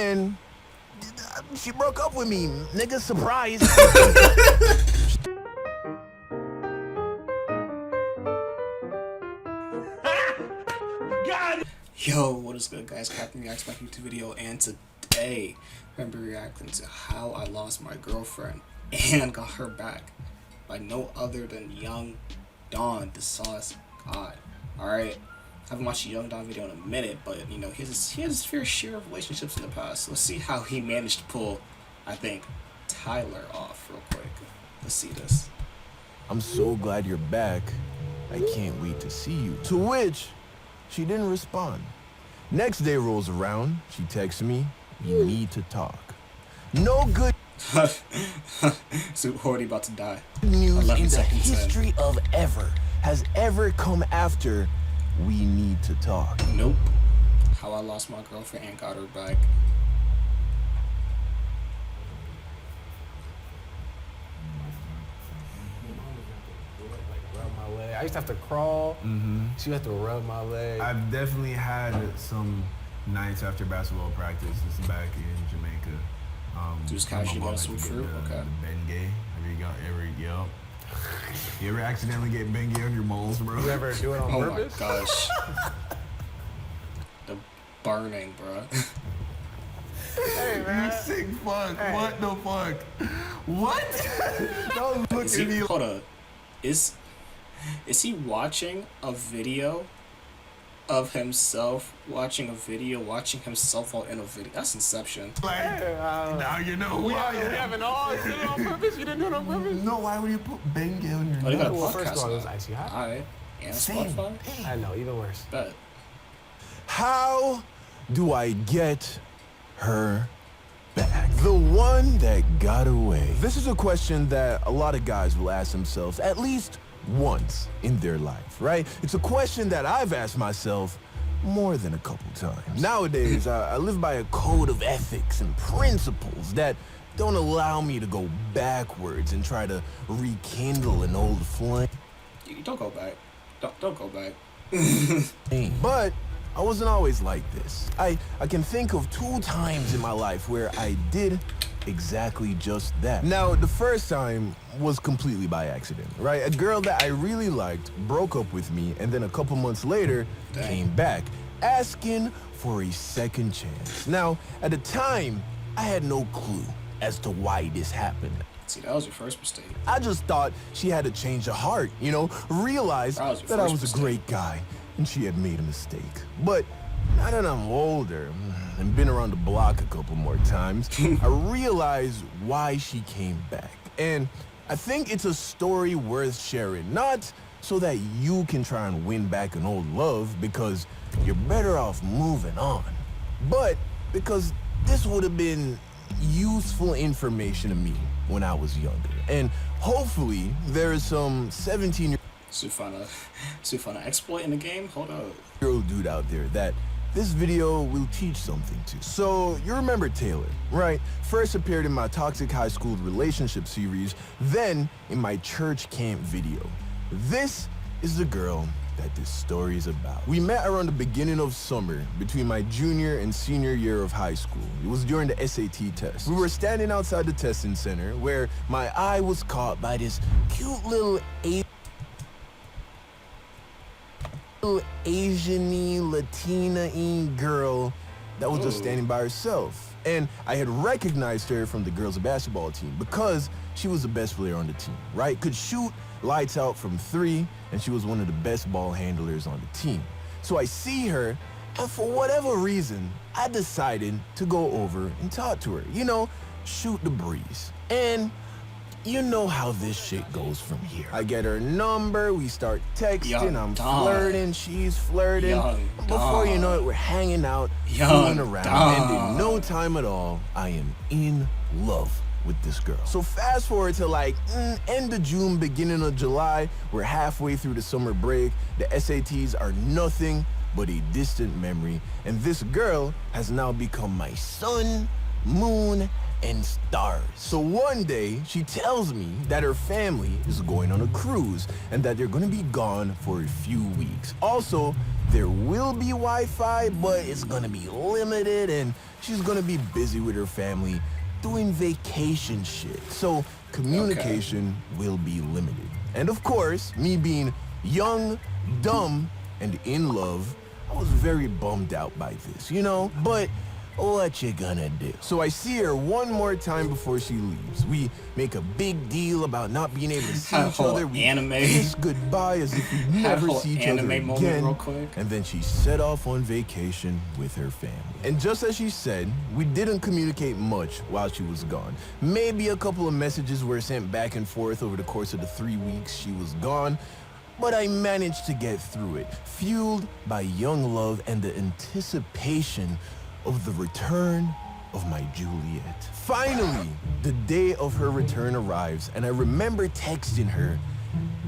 And she broke up with me, nigga, surprise. Yo, what is good, guys? Captian Reacts, my YouTube video, and today I'm going to be reacting to how I lost my girlfriend and got her back by no other than Young Don, the sauce god. Alright, I haven't watched a Young Don video in a minute, but you know, he has his fair share of relationships in the past. Let's see how he managed to pull, I think, Tyler off real quick. Let's see this. I'm so glad you're back. I can't wait to see you. To which she didn't respond. Next day rolls around, she texts me, "You need to talk." No good So already about to die. news in the history of ever has ever come after "we need to talk." Nope. How I lost my girlfriend and got her back. I used to have to crawl. She had to rub my leg. I've definitely had some nights after basketball practice. This is back in Jamaica. Just casually got some fruit. Okay. The Bengay. You ever accidentally get Bengay on your balls, bro? You ever do it on purpose? Oh my gosh. The burning, bro. Hey man, you sick fuck. Hey. What the fuck? What? Don't look at me. Hold up. Is he watching a video of himself watching himself all in a video? That's Inception. Like, now you know who I am. You haven't all did it on purpose? You didn't do it on purpose? No, why would you put Bengay on your Oh, you got a well, podcast. first of all, it was Icy Hot. Alright. And Spotify? I know, even worse. Bet. How do I get her back? The one that got away. This is a question that a lot of guys will ask themselves at least once in their life, right? It's a question that I've asked myself more than a couple times. Nowadays, I live by a code of ethics and principles that don't allow me to go backwards and try to rekindle an old flame. You don't go back. Don't go back. But I wasn't always like this. I can think of 2 times in my life where I did exactly just that. Now, the first time was completely by accident, right? A girl that I really liked broke up with me, and then a couple months later came back asking for a second chance. Now, at the time, I had no clue as to why this happened. See, that was your first mistake. I just thought she had a change of heart, you know, realized that I was a great guy and she had made a mistake. But now that I'm older and been around the block a couple more times, I realize why she came back. And I think it's a story worth sharing, not so that you can try and win back an old love because you're better off moving on, but because this would have been useful information to me when I was younger. And hopefully there is some 17-year-old exploit in the game. Hold up. Dude out there that this video will teach something to. So you remember Taylor, right? First appeared in my Toxic High School Relationship series, then in my church camp video. This is the girl that this story is about. We met around the beginning of summer between my junior and senior year of high school. It was during the SAT test. We were standing outside the testing center where my eye was caught by this cute little Asian-y, Latina-y girl that was just standing by herself. And I had recognized her from the girls' basketball team because she was the best player on the team, right? Could shoot lights out from 3, and she was one of the best ball handlers on the team. So I see her, and for whatever reason, I decided to go over and talk to her. You know, shoot the breeze. And you know how this shit goes from here. I get her number, we start texting, I'm flirting, she's flirting. Before you know it, we're hanging out, fooling around, and in no time at all, I am in love with this girl. So fast forward to like end of June, beginning of July, we're halfway through the summer break, the SATs are nothing but a distant memory, and this girl has now become my sun, moon, and stars. So one day, she tells me that her family is going on a cruise and that they're gonna be gone for a few weeks. Also, there will be Wi-Fi, but it's gonna be limited and she's gonna be busy with her family doing vacation shit. So communication will be limited. And of course, me being young, dumb, and in love, I was very bummed out by this, you know? But what you gonna do? So I see her one more time before she leaves. We make a big deal about not being able to see each other. We kiss goodbye as if we never see each other again. Real quick. And then she set off on vacation with her family. And just as she said, we didn't communicate much while she was gone. Maybe a couple of messages were sent back and forth over the course of the 3 weeks she was gone. But I managed to get through it, fueled by young love and the anticipation of the return of my Juliet. Finally, the day of her return arrives, and I remember texting her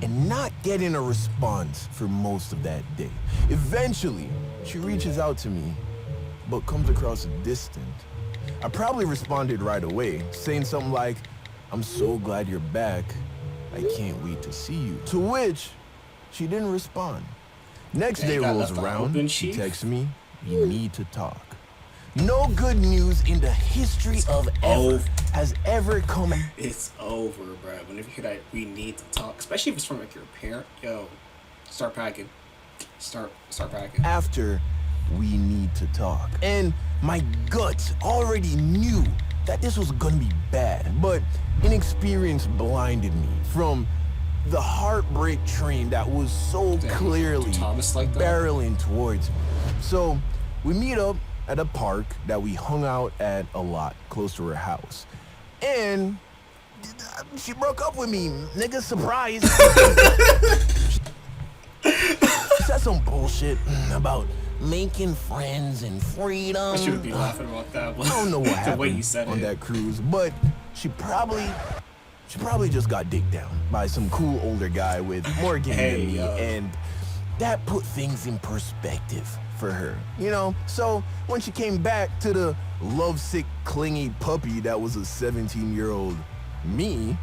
and not getting a response for most of that day. Eventually, she reaches out to me, but comes across distant. I probably responded right away, saying something like, "I'm so glad you're back. I can't wait to see you." To which she didn't respond. Next day rolls around, she texts me, "We need to talk." No good news in the history of ever has ever come. It's over, bro. Whenever you hear that, we need to talk, especially if it's from like your parent. Yo, start packing. Start packing. After we need to talk. And my guts already knew that this was gonna be bad, but inexperience blinded me from the heartbreak train that was so clearly barreling towards me. So we meet up at a park that we hung out at a lot close to her house. And she broke up with me, nigga, surprise. She said some bullshit about making friends and freedom. I should be laughing about that one. I don't know what happened the way you said on it. that cruise, but she probably just got dicked down by some cool older guy with more game than me, and that put things in perspective for her, you know? So when she came back to the lovesick, clingy puppy that was a 17-year-old me,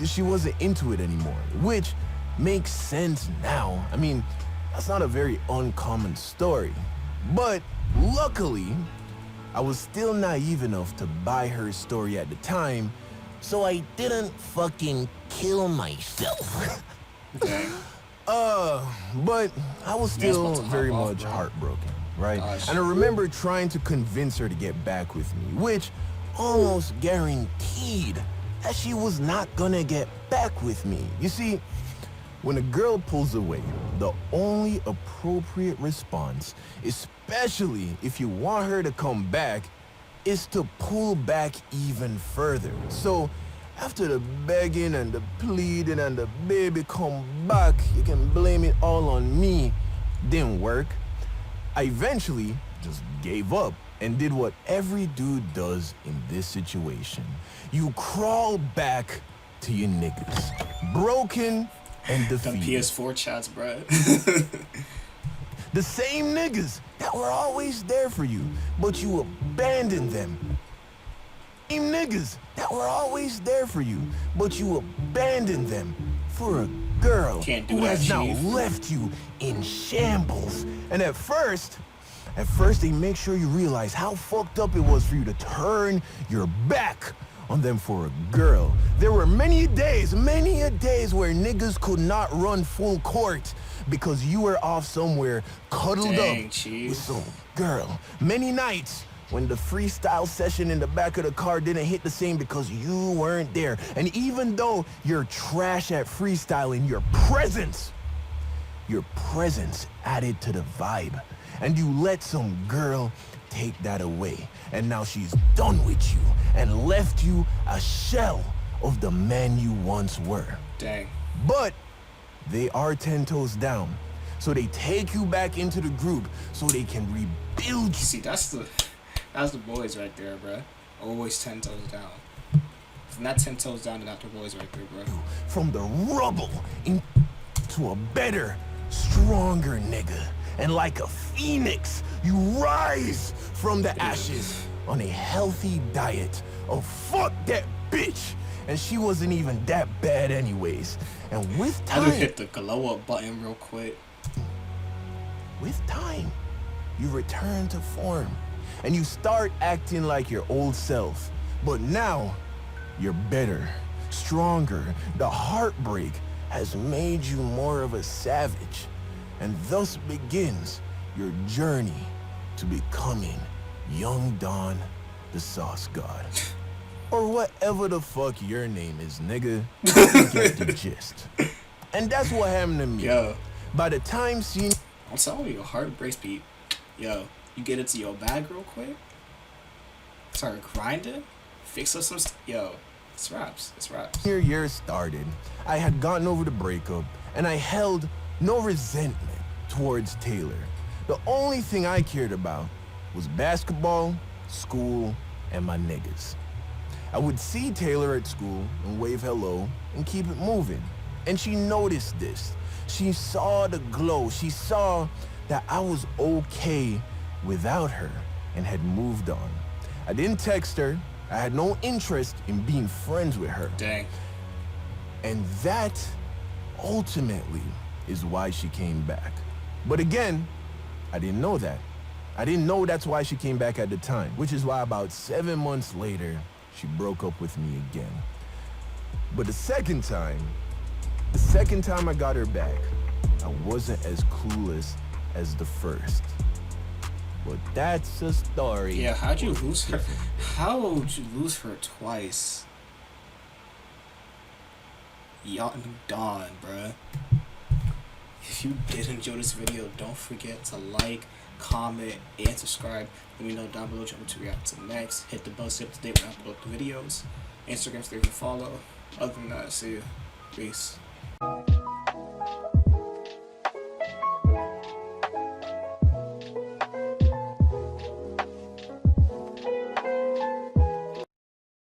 she wasn't into it anymore, which makes sense now. I mean, that's not a very uncommon story. But luckily, I was still naive enough to buy her story at the time, so I didn't fucking kill myself. Okay. But I was still very much heartbroken, right? And I remember trying to convince her to get back with me, which almost guaranteed that she was not gonna get back with me. You see, when a girl pulls away, the only appropriate response, especially if you want her to come back, is to pull back even further. So after the begging and the pleading and the baby come back, you can blame it all on me, didn't work. I eventually just gave up and did what every dude does in this situation. You crawl back to your niggas, broken and defeated. Them PS4 chats, bro. The same niggas that were always there for you, but you abandoned them. Same niggas that were always there for you, but you abandoned them for a girl who has now left you in shambles. And at first they make sure you realize how fucked up it was for you to turn your back on them for a girl. There were many a days where niggas could not run full court because you were off somewhere cuddled up with some girl. Many nights when the freestyle session in the back of the car didn't hit the same because you weren't there. And even though you're trash at freestyling, your presence added to the vibe. And you let some girl take that away. And now she's done with you and left you a shell of the man you once were. Dang. But they are 10 toes down. So they take you back into the group so they can rebuild you. See, that's the boys right there, bro. Always 10 toes down. If not 10 toes down, they're not the boys right there, bro. From the rubble into a better, stronger nigga. And like a phoenix, you rise from the ashes on a healthy diet of fuck that bitch. And she wasn't even that bad anyways. And with I just time, hit the glow up button real quick. with time, you return to form and you start acting like your old self. But now, you're better, stronger. The heartbreak has made you more of a savage. And thus begins your journey to becoming Young Don, the Sauce God. Or whatever the fuck your name is, nigga. You get the gist. And that's what happened to me. Yo, By the time seeing I'm telling you, heartbreaks beat. Yo, you get into your bag real quick. Start grinding. Fix up some. Yo, it's raps. It's raps. your year started, I had gotten over the breakup, and I held no resentment towards Taylor. The only thing I cared about was basketball, school, and my niggas. I would see Taylor at school and wave hello and keep it moving. And she noticed this. She saw the glow. She saw that I was okay without her and had moved on. I didn't text her. I had no interest in being friends with her. Dang. And that ultimately is why she came back. But again, I didn't know that. I didn't know that's why she came back at the time, which is why about 7 months later, she broke up with me again. But the second time I got her back, I wasn't as clueless as the first. But that's a story. Yeah, how'd you lose her? How would you lose her twice? Young Don, bruh. If you did enjoy this video, don't forget to like, comment, and subscribe. Let me know down below what you want to react to next. Hit the bell to stay up to date when I upload the videos. Instagram, stay to follow. Other than that, see you. Peace.